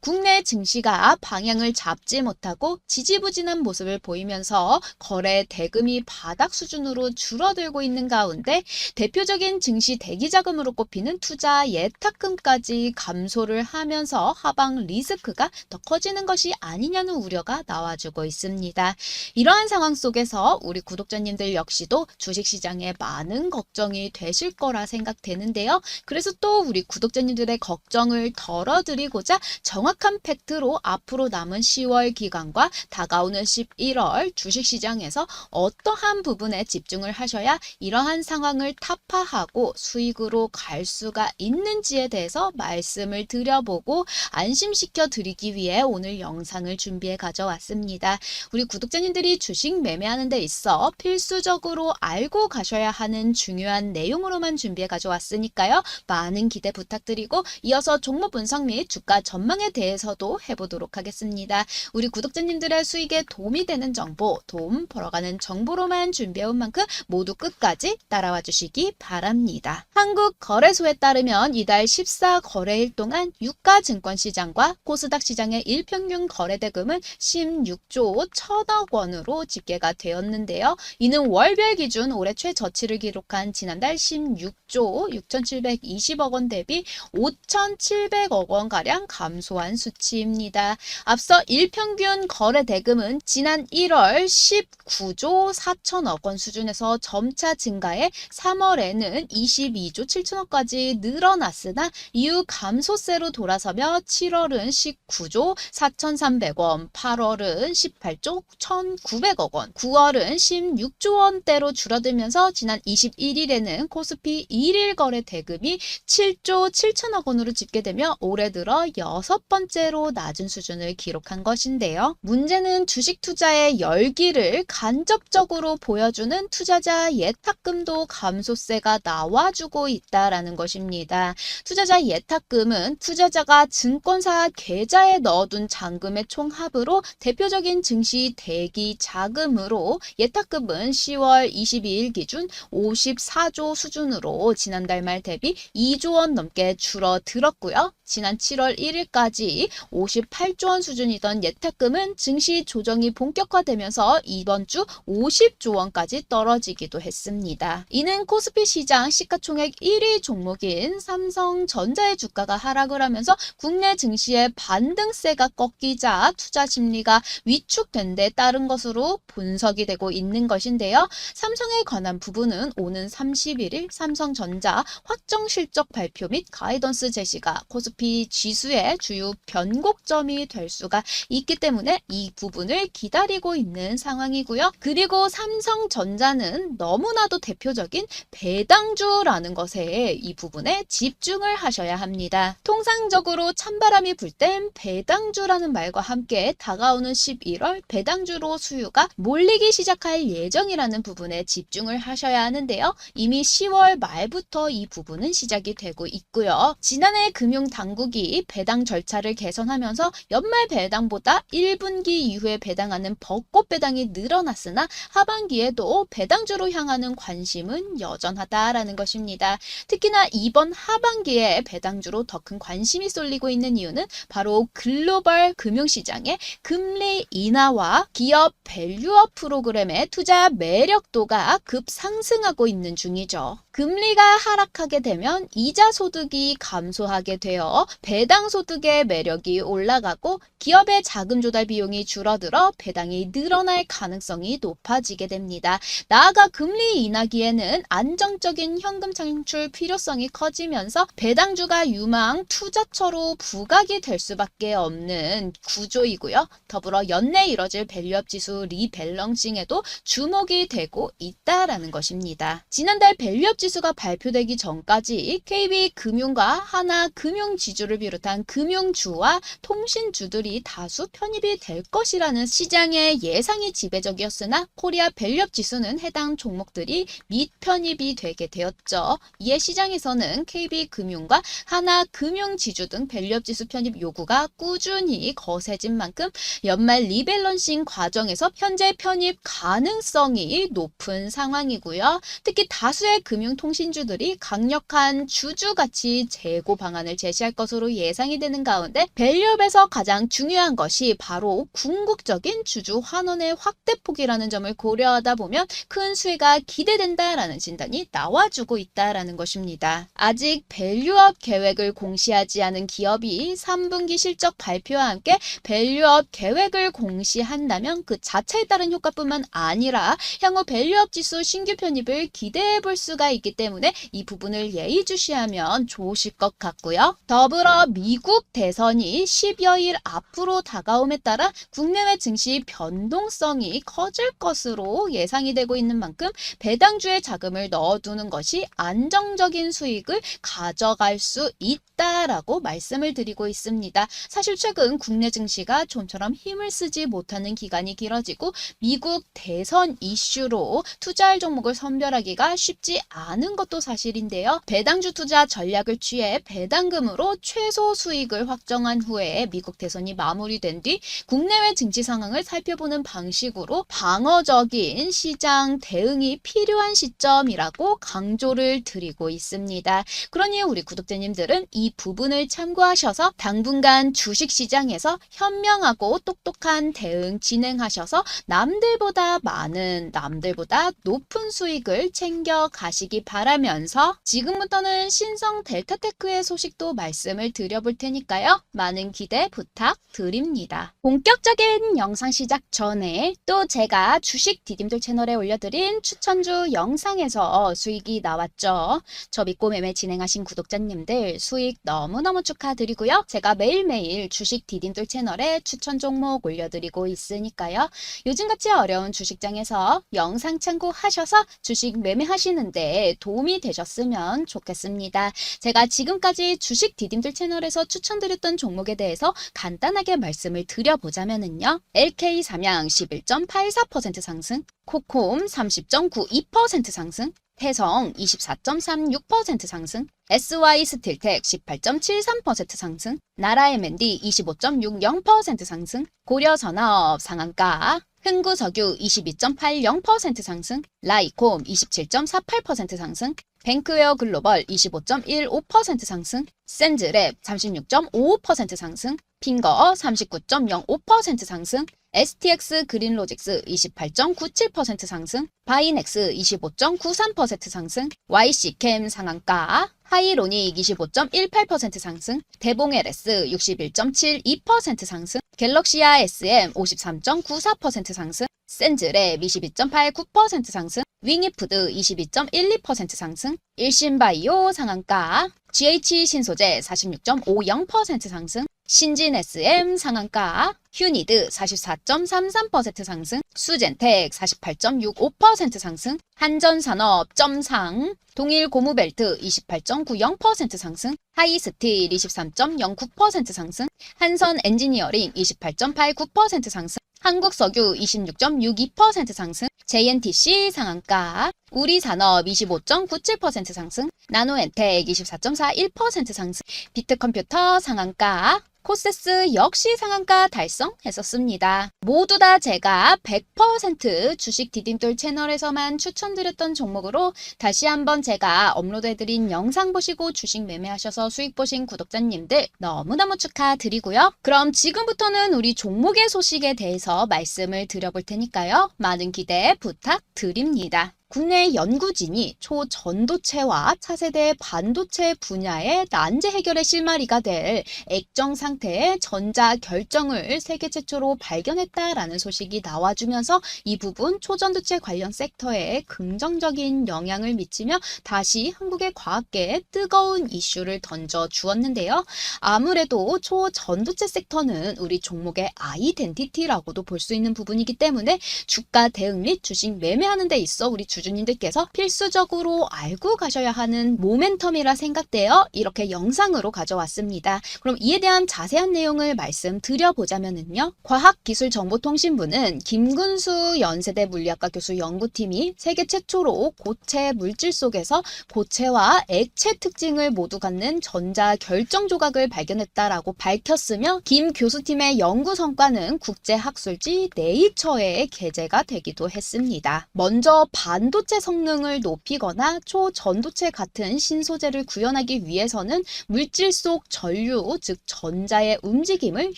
국내 증시가 방향을 잡지 못하고 지지부진한 모습을 보이면서 거래 대금이 바닥 수준으로 줄어들고 있는 가운데 대표적인 증시 대기자금으로 꼽히는 투자 예탁금까지 감소를 하면서 하방 리스크가 더 커지는 것이 아니냐는 우려가 나와주고 있습니다. 이러한 상황 속에서 우리 구독자님들 역시도 주식시장에 많은 걱정이 되실 거라 생각되는데요. 그래서 또 우리 구독자님들의 걱정을 덜어드리고자 정확한 팩트로 앞으로 남은 10월 기간과 다가오는 11월 주식시장에서 어떠한 부분에 집중을 하셔야 이러한 상황을 타파하고 수익으로 갈 수가 있는지에 대해서 말씀을 드려보고 안심시켜 드리기 위해 오늘 영상을 준비해 가져왔습니다. 우리 구독자님들이 주식 매매하는 데 있어 필수적으로 알고 가셔야 하는 중요한 내용으로만 준비해 가져왔으니까요. 많은 기대 부탁드리고 이어서 종목 분석 및 주가 전망에 대해서도 해보도록 하겠습니다. 우리 구독자님들의 수익에 도움이 되는 정보, 도움 벌어가는 정보로만 준비해온 만큼 모두 끝까지 따라와 주시기 바랍니다. 한국거래소에 따르면 이달 14거래일 동안 유가증권시장과 코스닥 시장의 일평균 거래대금은 16조 1천억 원으로 집계가 되었는데요. 이는 월별 기준 올해 최저치를 기록한 지난달 16조 6,720억 원 대비 5,700억 원가량 감소한 수치입니다. 앞서 일평균 거래 대금은 지난 1월 19조 4천억 원 수준에서 점차 증가해 3월에는 22조 7천억까지 늘어났으나 이후 감소세로 돌아서며 7월은 19조 4,300원, 8월은 18조 1,900억 원, 9월은 16조 원대로 줄어들면서 지난 21일에는 코스피 1일 거래 대금이 7조 7천억 원으로 집계되며 올해 들어 6번째로 낮은 수준을 기록한 것인데요. 문제는 주식 투자의 열기를 간접적으로 보여주는 투자자 예탁금도 감소세가 나와주고 있다라는 것입니다. 투자자 예탁금은 투자자가 증권사 계좌에 넣어둔 잔금의 총합으로 대표적인 증시 대기 자금으로 예탁금은 10월 22일 기준 54조 수준으로 지난달 말 대비 2조 원 넘게 줄어들었고요. 지난 7월 1일까지 58조 원 수준이던 예탁금은 증시 조정이 본격화되면서 이번 주 50조 원까지 떨어지기도 했습니다. 이는 코스피 시장 시가총액 1위 종목인 삼성전자의 주가가 하락을 하면서 국내 증시의 반등세가 꺾이자 투자 심리가 위축된 데 따른 것으로 분석이 되고 있는 것인데요. 삼성에 관한 부분은 오는 31일 삼성전자 확정 실적 발표 및 가이던스 제시가 코스피 지수의 주요 변곡점이 될 수가 있기 때문에 이 부분을 기다리고 있는 상황이고요. 그리고 삼성전자는 너무나도 대표적인 배당주라는 것에 이 부분에 집중을 하셔야 합니다. 통상적으로 찬바람이 불 땐 배당주라는 말과 함께 다가오는 11월 배당주로 수요가 몰리기 시작할 예정이라는 부분에 집중을 하셔야 하는데요. 이미 10월 말부터 이 부분은 시작이 되고 있고요. 지난해 금융당국이 배당 절차를 개선하면서 연말 배당보다 1분기 이후에 배당하는 벚꽃 배당이 늘어났으나 하반기에도 배당주로 향하는 관심은 여전하다라는 것입니다. 특히나 이번 하반기에 배당주로 더 큰 관심이 쏠리고 있는 이유는 바로 글로벌 금융시장의 금리 인하와 기업 밸류업 프로그램의 투자 매력도가 급상승하고 있는 중이죠. 금리가 하락하게 되면 이자 소득이 감소하게 되어 배당 소득의 매력이 올라가고 기업의 자금 조달 비용이 줄어들어 배당이 늘어날 가능성이 높아지게 됩니다. 나아가 금리 인하기에는 안정적인 현금 창출 필요성이 커지면서 배당주가 유망 투자처로 부각이 될 수밖에 없는 구조이고요. 더불어 연내 이뤄질 밸류업 지수 리밸런싱에도 주목이 되고 있다라는 것입니다. 지난달 밸류업 지수가 발표되기 전까지 KB금융과 하나금융지주를 비롯한 금융주와 통신주들이 다수 편입이 될 것이라는 시장의 예상이 지배적이었으나 코리아 밸류업 지수는 해당 종목들이 밑편입이 되게 되었죠. 이에 시장에서는 KB금융과 하나금융지주 등 밸류업 지수 편입 요구가 꾸준히 거세진 만큼 연말 리밸런싱 과정에서 현재 편입 가능성이 높은 상황이고요. 특히 다수의 금융 다른 통신주들이 강력한 주주가치 재고 방안을 제시할 것으로 예상이 되는 가운데 밸류업에서 가장 중요한 것이 바로 궁극적인 주주 환원의 확대폭이라는 점을 고려하다 보면 큰 수혜가 기대된다라는 진단이 나와주고 있다라는 것입니다. 아직 밸류업 계획을 공시하지 않은 기업이 3분기 실적 발표와 함께 밸류업 계획을 공시한다면 그 자체에 따른 효과뿐만 아니라 향후 밸류업 지수 신규 편입을 기대해 볼 수가 있기 때문에 이 부분을 예의주시하면 좋으실 것 같고요. 더불어 미국 대선이 10여일 앞으로 다가옴에 따라 국내외 증시 변동성이 커질 것으로 예상이 되고 있는 만큼 배당주에 자금을 넣어두는 것이 안정적인 수익을 가져갈 수 있다라고 말씀을 드리고 있습니다. 사실 최근 국내 증시가 좀처럼 힘을 쓰지 못하는 기간이 길어지고 미국 대선 이슈로 투자할 종목을 선별하기가 쉽지 않은 것도 사실인데요. 배당주 투자 전략을 취해 배당금으로 최소 수익을 확정한 후에 미국 대선이 마무리된 뒤 국내외 증시 상황을 살펴보는 방식으로 방어적인 시장 대응이 필요한 시점이라고 강조를 드리고 있습니다. 그러니 우리 구독자님들은 이 부분을 참고하셔서 당분간 주식시장에서 현명하고 똑똑한 대응 진행하셔서 남들보다 많은, 남들보다 높은 수익을 챙겨 가시기 바라면서 지금부터는 신성 델타테크의 소식도 말씀을 드려볼 테니까요. 많은 기대 부탁드립니다. 본격적인 영상 시작 전에 또 제가 주식 디딤돌 채널에 올려드린 추천주 영상에서 수익이 나왔죠. 저 믿고 매매 진행하신 구독자님들 수익 너무너무 축하드리고요. 제가 매일매일 주식 디딤돌 채널에 추천 종목 올려드리고 있으니까요. 요즘같이 어려운 주식장에서 영상 참고하셔서 주식 매매하시는데 도움이 되셨으면 좋겠습니다. 제가 지금까지 주식 디딤돌 채널에서 추천드렸던 종목에 대해서 간단하게 말씀을 드려보자면요. LK 삼양 11.84% 상승, 코콤 30.92% 상승, 태성 24.36% 상승, SY 스틸텍 18.73% 상승, 나라 M&D 25.60% 상승, 고려산업 상한가, 흥구석유 22.80% 상승, 라이콤 27.48% 상승, 뱅크웨어 글로벌 25.15% 상승, 센즈랩 36.55% 상승, 핑거 39.05% 상승, STX 그린로직스 28.97% 상승, 바이넥스 25.93% 상승, YC캠 상한가, 하이로닉 25.18% 상승, 대봉LS 61.72% 상승, 갤럭시아 SM 53.94% 상승, 센즈랩 22.89% 상승, 윙이푸드 22.12% 상승, 일신바이오 상한가, GH신소재 46.50% 상승, 신진SM 상한가, 휴니드 44.33% 상승, 수젠텍 48.65% 상승, 한전산업 점상, 동일고무벨트 28.90% 상승, 하이스틸 23.09% 상승, 한선엔지니어링 28.89% 상승, 한국석유 26.62% 상승, JNTC 상한가, 우리산업 25.97% 상승, 나노엔텍 24.41% 상승, 비트컴퓨터 상한가, 코세스 역시 상한가 달성했었습니다. 모두 다 제가 100% 주식 디딤돌 채널에서만 추천드렸던 종목으로 다시 한번 제가 업로드해드린 영상 보시고 주식 매매하셔서 수익 보신 구독자님들 너무너무 축하드리고요. 그럼 지금부터는 우리 종목의 소식에 대해서 말씀을 드려볼 테니까요. 많은 기대 부탁드립니다. 국내 연구진이 초전도체와 차세대 반도체 분야의 난제 해결의 실마리가 될 액정 상태의 전자 결정을 세계 최초로 발견했다라는 소식이 나와주면서 이 부분 초전도체 관련 섹터에 긍정적인 영향을 미치며 다시 한국의 과학계에 뜨거운 이슈를 던져 주었는데요. 아무래도 초전도체 섹터는 우리 종목의 아이덴티티라고도 볼 수 있는 부분이기 때문에 주가 대응 및 주식 매매하는 데 있어 우리 주주님들께서 필수적으로 알고 가셔야 하는 모멘텀이라 생각되어 이렇게 영상으로 가져왔습니다. 그럼 이에 대한 자세한 내용을 말씀드려보자면요. 과학기술정보통신부는 김근수 연세대 물리학과 교수 연구팀이 세계 최초로 고체 물질 속에서 고체와 액체 특징을 모두 갖는 전자 결정 조각을 발견했다라고 밝혔으며 김 교수팀의 연구 성과는 국제학술지 네이처에 게재가 되기도 했습니다. 먼저 반 반도체 성능을 높이거나 초전도체 같은 신소재를 구현하기 위해서는 물질 속 전류, 즉 전자의 움직임을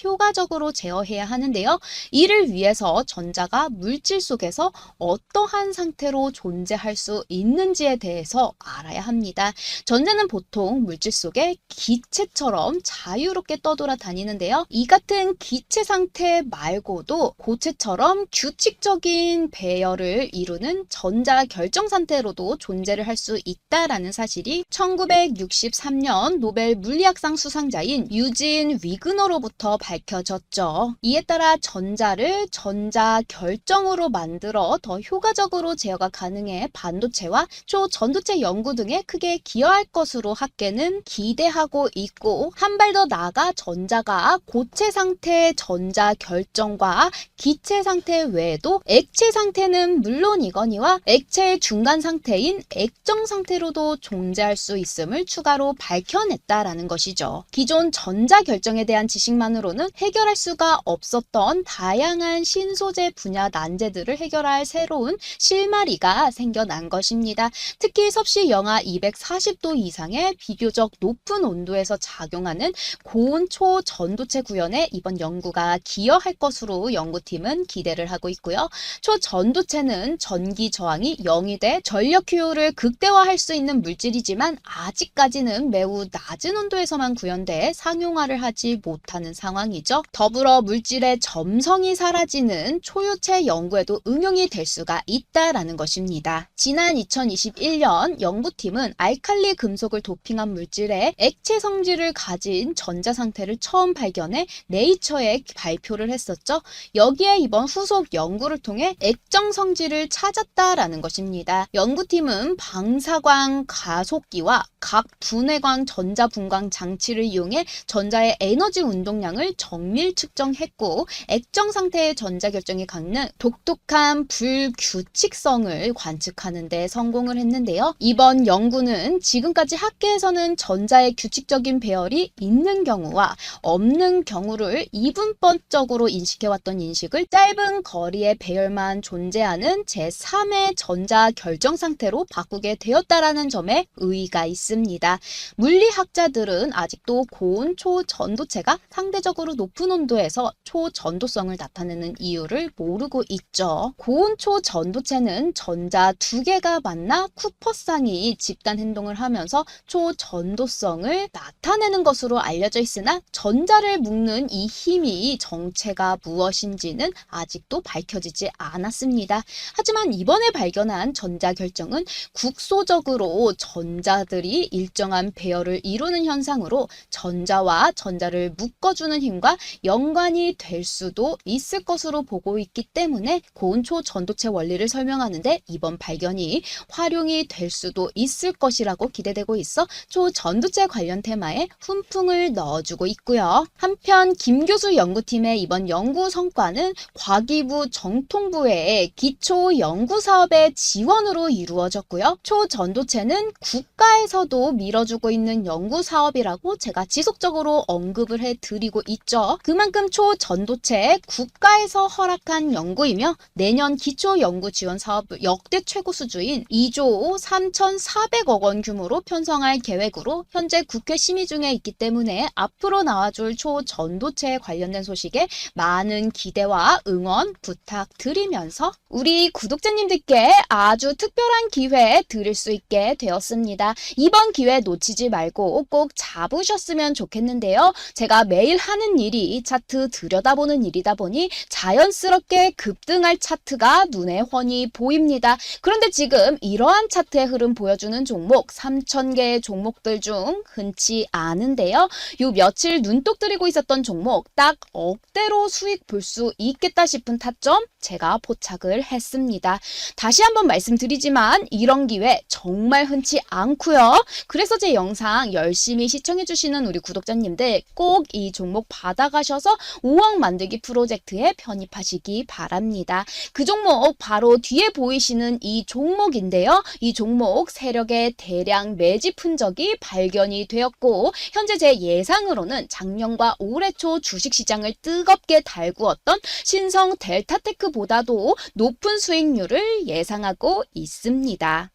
효과적으로 제어해야 하는데요. 이를 위해서 전자가 물질 속에서 어떠한 상태로 존재할 수 있는지에 대해서 알아야 합니다. 전자는 보통 물질 속에 기체처럼 자유롭게 떠돌아 다니는데요. 이 같은 기체 상태 말고도 고체처럼 규칙적인 배열을 이루는 전자 결정 상태로도 존재를 할 수 있다라는 사실이 1963년 노벨 물리학상 수상자인 유진 위그너로부터 밝혀졌죠. 이에 따라 전자를 전자 결정으로 만들어 더 효과적으로 제어가 가능해 반도체와 초전도체 연구 등에 크게 기여할 것으로 학계는 기대하고 있고, 한 발 더 나아가 전자가 고체 상태 전자 결정과 기체 상태 외에도 액체 상태는 물론이거니와 액체의 중간 상태인 액정 상태로도 존재할 수 있음을 추가로 밝혀냈다라는 것이죠. 기존 전자 결정에 대한 지식만으로는 해결할 수가 없었던 다양한 신소재 분야 난제들을 해결할 새로운 실마리가 생겨난 것입니다. 특히 섭씨 영하 240도 이상의 비교적 높은 온도에서 작용하는 고온 초전도체 구현에 이번 연구가 기여할 것으로 연구팀은 기대를 하고 있고요. 초전도체는 전기 저항이 0이 돼 전력 효율을 극대화할 수 있는 물질이지만 아직까지는 매우 낮은 온도에서만 구현돼 상용화를 하지 못하는 상황이죠. 더불어 물질의 점성이 사라지는 초유체 연구에도 응용이 될 수가 있다라는 것입니다. 지난 2021년 연구팀은 알칼리 금속을 도핑한 물질의 액체 성질을 가진 전자 상태를 처음 발견해 네이처에 발표를 했었죠. 여기에 이번 후속 연구를 통해 액정 성질을 찾았다라는 것입니다. 연구팀은 방사광 가속기와 각 분해광 전자분광 장치를 이용해 전자의 에너지 운동량을 정밀 측정했고, 액정 상태의 전자 결정이 갖는 독특한 불규칙성을 관측하는 데 성공을 했는데요. 이번 연구는 지금까지 학계에서는 전자의 규칙적인 배열이 있는 경우와 없는 경우를 이분법적으로 인식해왔던 인식을 짧은 거리의 배열만 존재하는 제3의 전자 결정 상태로 바꾸게 되었다라는 점에 의의가 있습니다. 물리학자들은 아직도 고온 초전도체가 상대적으로 높은 온도에서 초전도성을 나타내는 이유를 모르고 있죠. 고온 초전도체는 전자 두 개가 만나 쿠퍼쌍이 집단 행동을 하면서 초전도성을 나타내는 것으로 알려져 있으나 전자를 묶는 이 힘이 정체가 무엇인지는 아직도 밝혀지지 않았습니다. 하지만 이번에 발견한 전자 결정은 국소적으로 전자들이 일정한 배열을 이루는 현상으로 전자와 전자를 묶어주는 힘과 연관이 될 수도 있을 것으로 보고 있기 때문에 고온 초전도체 원리를 설명하는데 이번 발견이 활용이 될 수도 있을 것이라고 기대되고 있어 초전도체 관련 테마에 훈풍을 넣어주고 있고요. 한편 김 교수 연구팀의 이번 연구 성과는 과기부 정통부의 기초 연구 사업의 지원으로 이루어졌고요. 초전도체는 국가에서도 밀어주고 있는 연구 사업이라고 제가 지속적으로 언급을 해드리고 있죠. 그만큼 초전도체 국가에서 허락한 연구이며 내년 기초 연구 지원 사업 역대 최고 수주인 2조 3,400억 원 규모로 편성할 계획으로 현재 국회 심의 중에 있기 때문에 앞으로 나와줄 초전도체에 관련된 소식에 많은 기대와 응원 부탁드리면서 우리 구독자님들께 아주 특별한 기회 드릴 수 있게 되었습니다. 이번 기회 놓치지 말고 꼭 잡으셨으면 좋겠는데요. 제가 매일 하는 일이 차트 들여다보는 일이다 보니 자연스럽게 급등할 차트가 눈에 훤히 보입니다. 그런데 지금 이러한 차트의 흐름 보여주는 종목 3,000개의 종목들 중 흔치 않은데요. 요 며칠 눈독 들이고 있었던 종목 딱 억대로 수익 볼 수 있겠다 싶은 타점 제가 포착을 했습니다. 다시 한번 말씀드리지만 이런 기회 정말 흔치 않고요. 그래서 제 영상 열심히 시청해주시는 우리 구독자님들 꼭 이 종목 받아가셔서 5억 만들기 프로젝트에 편입하시기 바랍니다. 그 종목 바로 뒤에 보이시는 이 종목인데요. 이 종목 세력의 대량 매집 흔적이 발견이 되었고 현재 제 예상으로는 작년과 올해 초 주식시장을 뜨겁게 달구었던 신성 델타테크보다도 높은 수익률을 예상 예상하고 있습니다.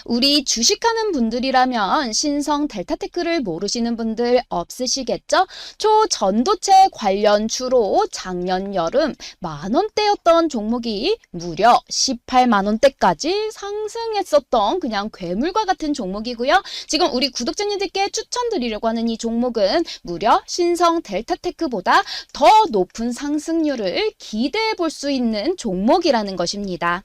우리 주식하는 분들이라면 신성 델타테크를 모르시는 분들 없으시겠죠? 초전도체 관련 주로 작년 여름 만원대였던 종목이 무려 18만원대까지 상승했었던 그냥 괴물과 같은 종목이고요. 지금 우리 구독자님들께 추천드리려고 하는 이 종목은 무려 신성 델타테크보다 더 높은 상승률을 기대해 볼 수 있는 종목이라는 것입니다.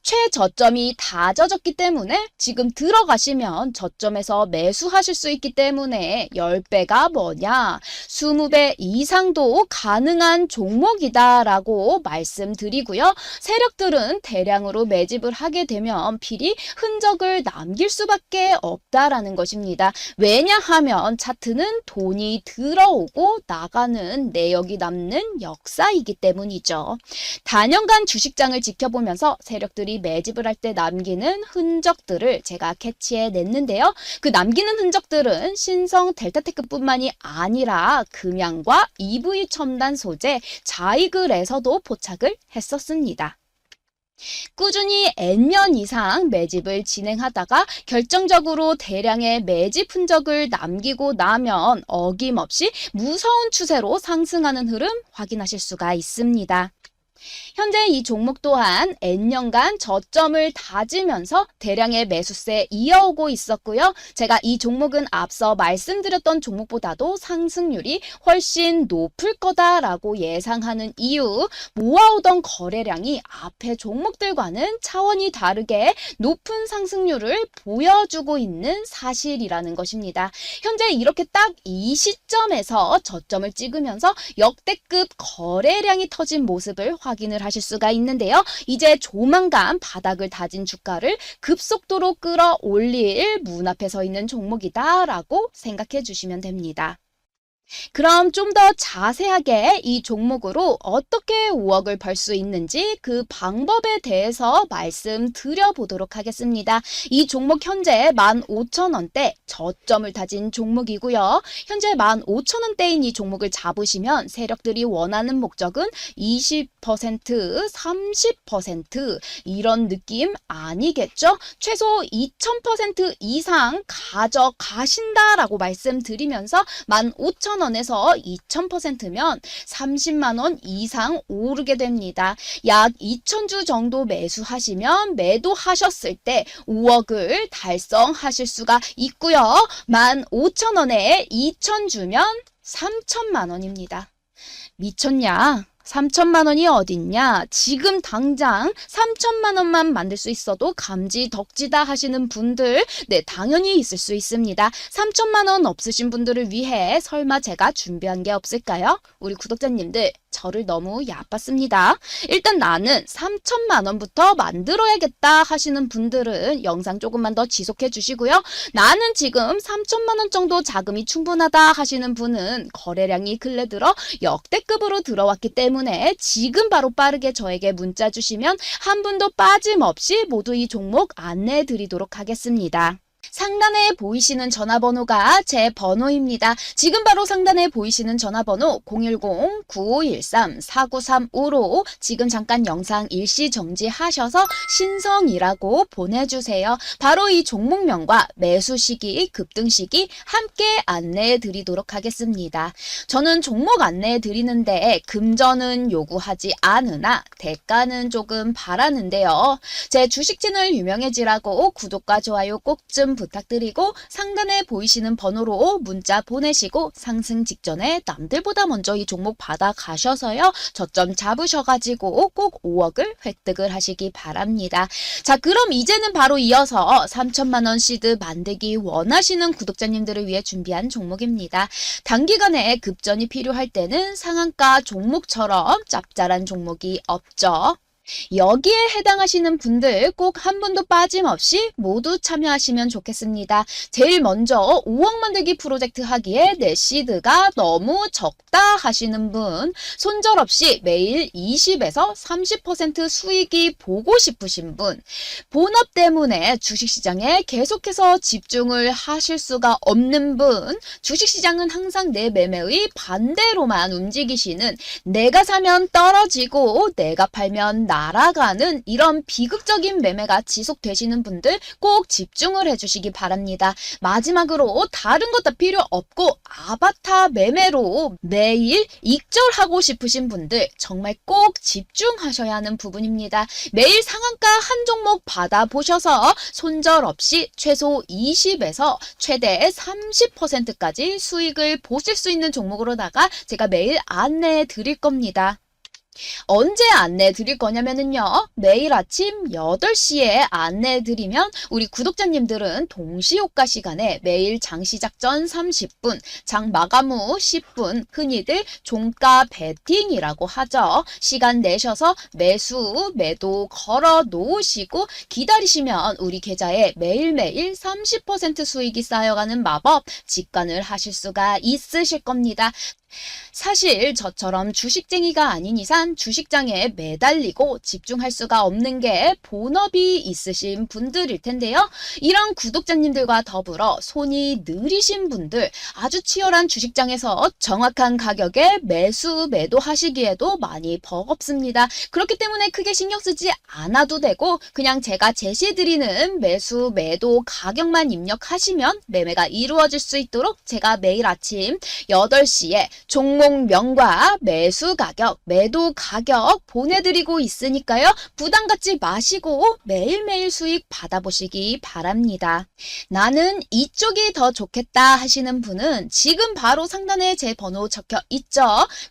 최저점이 다 젖었기 때문에 지금 들어가시면 저점에서 매수하실 수 있기 때문에 10배가 뭐냐 20배 이상도 가능한 종목이다라고 말씀드리고요. 세력들은 대량으로 매집을 하게 되면 필히 흔적을 남길 수밖에 없다라는 것입니다. 왜냐하면 차트는 돈이 들어오고 나가는 내역이 남는 역사이기 때문이죠. 단연간 주식장을 지켜보면서 세력들이 매집을 할 때 남기는 흔적들을 제가 캐치해냈는데요. 그 남기는 흔적들은 신성 델타테크뿐만이 아니라 금양과 EV 첨단 소재, 자이글에서도 포착을 했었습니다. 꾸준히 N년 이상 매집을 진행하다가 결정적으로 대량의 매집 흔적을 남기고 나면 어김없이 무서운 추세로 상승하는 흐름 확인하실 수가 있습니다. 현재 이 종목 또한 N년간 저점을 다지면서 대량의 매수세 이어오고 있었고요. 제가 이 종목은 앞서 말씀드렸던 종목보다도 상승률이 훨씬 높을 거다라고 예상하는 이유, 모아오던 거래량이 앞의 종목들과는 차원이 다르게 높은 상승률을 보여주고 있는 사실이라는 것입니다. 현재 이렇게 딱 이 시점에서 저점을 찍으면서 역대급 거래량이 터진 모습을 확인을 하실 수가 있는데요. 이제 조만간 바닥을 다진 주가를 급속도로 끌어올릴 문 앞에 서 있는 종목이다라고 생각해 주시면 됩니다. 그럼 좀 더 자세하게 이 종목으로 어떻게 5억을 벌 수 있는지 그 방법에 대해서 말씀드려 보도록 하겠습니다. 이 종목 현재 15,000원대 저점을 다진 종목이고요. 현재 15,000원대인 이 종목을 잡으시면 세력들이 원하는 목적은 20%, 30% 이런 느낌 아니겠죠? 최소 2000% 이상 가져가신다라고 말씀드리면서 15,000원에서 2000%면 30만원 이상 오르게 됩니다. 약 2000주 정도 매수하시면 매도하셨을 때 5억을 달성하실 수가 있고요. 15,000원에 2000주면 3000만원입니다. 미쳤냐? 3천만 원이 어딨냐? 지금 당장 3천만 원만 만들 수 있어도 감지 덕지다 하시는 분들 당연히 있을 수 있습니다. 3천만 원 없으신 분들을 위해 설마 제가 준비한 게 없을까요? 우리 구독자님들 저를 너무 얕봤습니다. 일단 나는 3천만 원부터 만들어야겠다 하시는 분들은 영상 조금만 더 지속해 주시고요. 나는 지금 3천만 원 정도 자금이 충분하다 하시는 분은 거래량이 근래 들어 역대급으로 들어왔기 때문에 지금 바로 빠르게 저에게 문자 주시면 한 분도 빠짐없이 모두 이 종목 안내해 드리도록 하겠습니다. 상단에 보이시는 전화번호가 제 번호입니다. 지금 바로 상단에 보이시는 전화번호 010-9513-4935로 지금 잠깐 영상 일시 정지하셔서 신성이라고 보내주세요. 바로 이 종목명과 매수 시기, 급등 시기 함께 안내해 드리도록 하겠습니다. 저는 종목 안내해 드리는데 금전은 요구하지 않으나 대가는 조금 바라는데요. 제 주식 채널 유명해지라고 구독과 좋아요 꼭 좀 부탁드리고 상단에 보이시는 번호로 문자 보내시고 상승 직전에 남들보다 먼저 이 종목 받아 가셔서요. 저점 잡으셔가지고 꼭 5억을 획득을 하시기 바랍니다. 자, 그럼 이제는 바로 이어서 3천만 원 시드 만들기 원하시는 구독자님들을 위해 준비한 종목입니다. 단기간에 급전이 필요할 때는 상한가 종목처럼 짭짤한 종목이 없죠. 여기에 해당하시는 분들 꼭 한 분도 빠짐없이 모두 참여하시면 좋겠습니다. 제일 먼저 5억 만들기 프로젝트 하기에 내 시드가 너무 적다 하시는 분, 손절없이 매일 20에서 30% 수익이 보고 싶으신 분, 본업 때문에 주식시장에 계속해서 집중을 하실 수가 없는 분, 주식시장은 항상 내 매매의 반대로만 움직이시는 내가 사면 떨어지고 내가 팔면 날아가는 이런 비극적인 매매가 지속되시는 분들 꼭 집중을 해주시기 바랍니다. 마지막으로 다른 것 다 필요 없고 아바타 매매로 매일 익절하고 싶으신 분들 정말 꼭 집중하셔야 하는 부분입니다. 매일 상한가 한 종목 받아보셔서 손절 없이 최소 20에서 최대 30%까지 수익을 보실 수 있는 종목으로다가 제가 매일 안내해 드릴 겁니다. 언제 안내해 드릴 거냐면요. 매일 아침 8시에 안내해 드리면 우리 구독자님들은 동시효과 시간에 매일 장시작 전 30분, 장 마감 후 10분, 흔히들 종가 베팅이라고 하죠. 시간 내셔서 매수, 매도 걸어 놓으시고 기다리시면 우리 계좌에 매일매일 30% 수익이 쌓여가는 마법 직관을 하실 수가 있으실 겁니다. 사실 저처럼 주식쟁이가 아닌 이상 주식장에 매달리고 집중할 수가 없는 게 본업이 있으신 분들일 텐데요. 이런 구독자님들과 더불어 손이 느리신 분들, 아주 치열한 주식장에서 정확한 가격에 매수, 매도하시기에도 많이 버겁습니다. 그렇기 때문에 크게 신경 쓰지 않아도 되고 그냥 제가 제시해드리는 매수, 매도 가격만 입력하시면 매매가 이루어질 수 있도록 제가 매일 아침 8시에 종목명과 매수 가격, 매도 가격 보내드리고 있으니까요. 부담 갖지 마시고 매일매일 수익 받아보시기 바랍니다. 나는 이쪽이 더 좋겠다 하시는 분은 지금 바로 상단에 제 번호 적혀 있죠.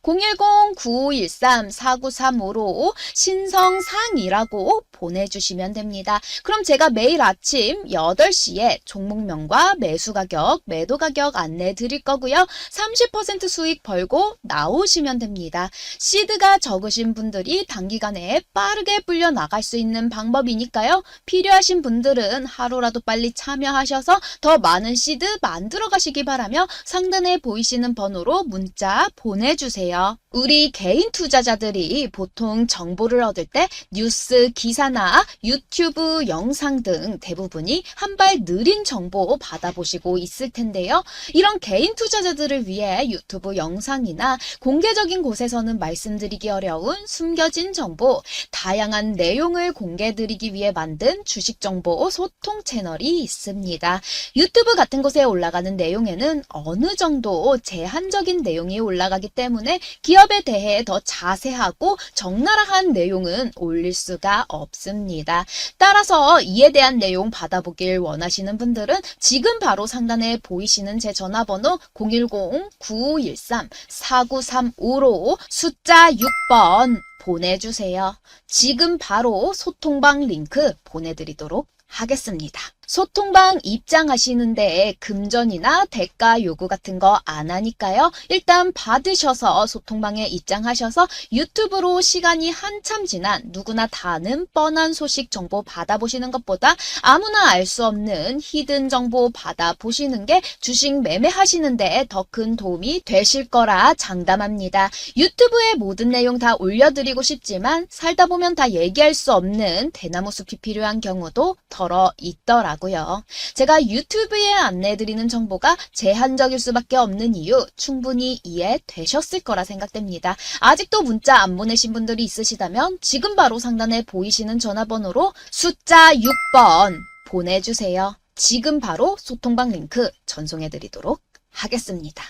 010-9513-4935로 신성상이라고 보내주시면 됩니다. 그럼 제가 매일 아침 8시에 종목명과 매수 가격, 매도 가격 안내 드릴 거고요. 30% 수익 벌고 나오시면 됩니다. 시드가 적으신 분들이 단기간에 빠르게 불려 나갈 수 있는 방법이니까요. 필요하신 분들은 하루라도 빨리 참여하셔서 더 많은 시드 만들어 가시기 바라며 상단에 보이시는 번호로 문자 보내주세요. 우리 개인 투자자들이 보통 정보를 얻을 때 뉴스 기사나 유튜브 영상 등 대부분이 한 발 느린 정보 받아보시고 있을 텐데요. 이런 개인 투자자들을 위해 유튜브 영상이나 공개적인 곳에서는 말씀드리기 어려운 숨겨진 정보, 다양한 내용을 공개드리기 위해 만든 주식정보 소통 채널이 있습니다. 유튜브 같은 곳에 올라가는 내용에는 어느 정도 제한적인 내용이 올라가기 때문에 기업에 대해 더 자세하고 적나라한 내용은 올릴 수가 없습니다. 따라서 이에 대한 내용 받아보길 원하시는 분들은 지금 바로 상단에 보이시는 제 전화번호 010-9513-4935로 숫자 6번 보내주세요. 지금 바로 소통방 링크 보내드리도록 하겠습니다. 소통방 입장하시는데 금전이나 대가 요구 같은 거 안 하니까요. 일단 받으셔서 소통방에 입장하셔서 유튜브로 시간이 한참 지난 누구나 다 아는 뻔한 소식 정보 받아보시는 것보다 아무나 알 수 없는 히든 정보 받아보시는 게 주식 매매하시는데 더 큰 도움이 되실 거라 장담합니다. 유튜브에 모든 내용 다 올려드리고 싶지만 살다 보면 다 얘기할 수 없는 대나무 숲이 필요한 경우도 덜어 있더라고요. 제가 유튜브에 안내해드리는 정보가 제한적일 수밖에 없는 이유 충분히 이해되셨을 거라 생각됩니다. 아직도 문자 안 보내신 분들이 있으시다면 지금 바로 상단에 보이시는 전화번호로 숫자 6번 보내주세요. 지금 바로 소통방 링크 전송해드리도록 하겠습니다.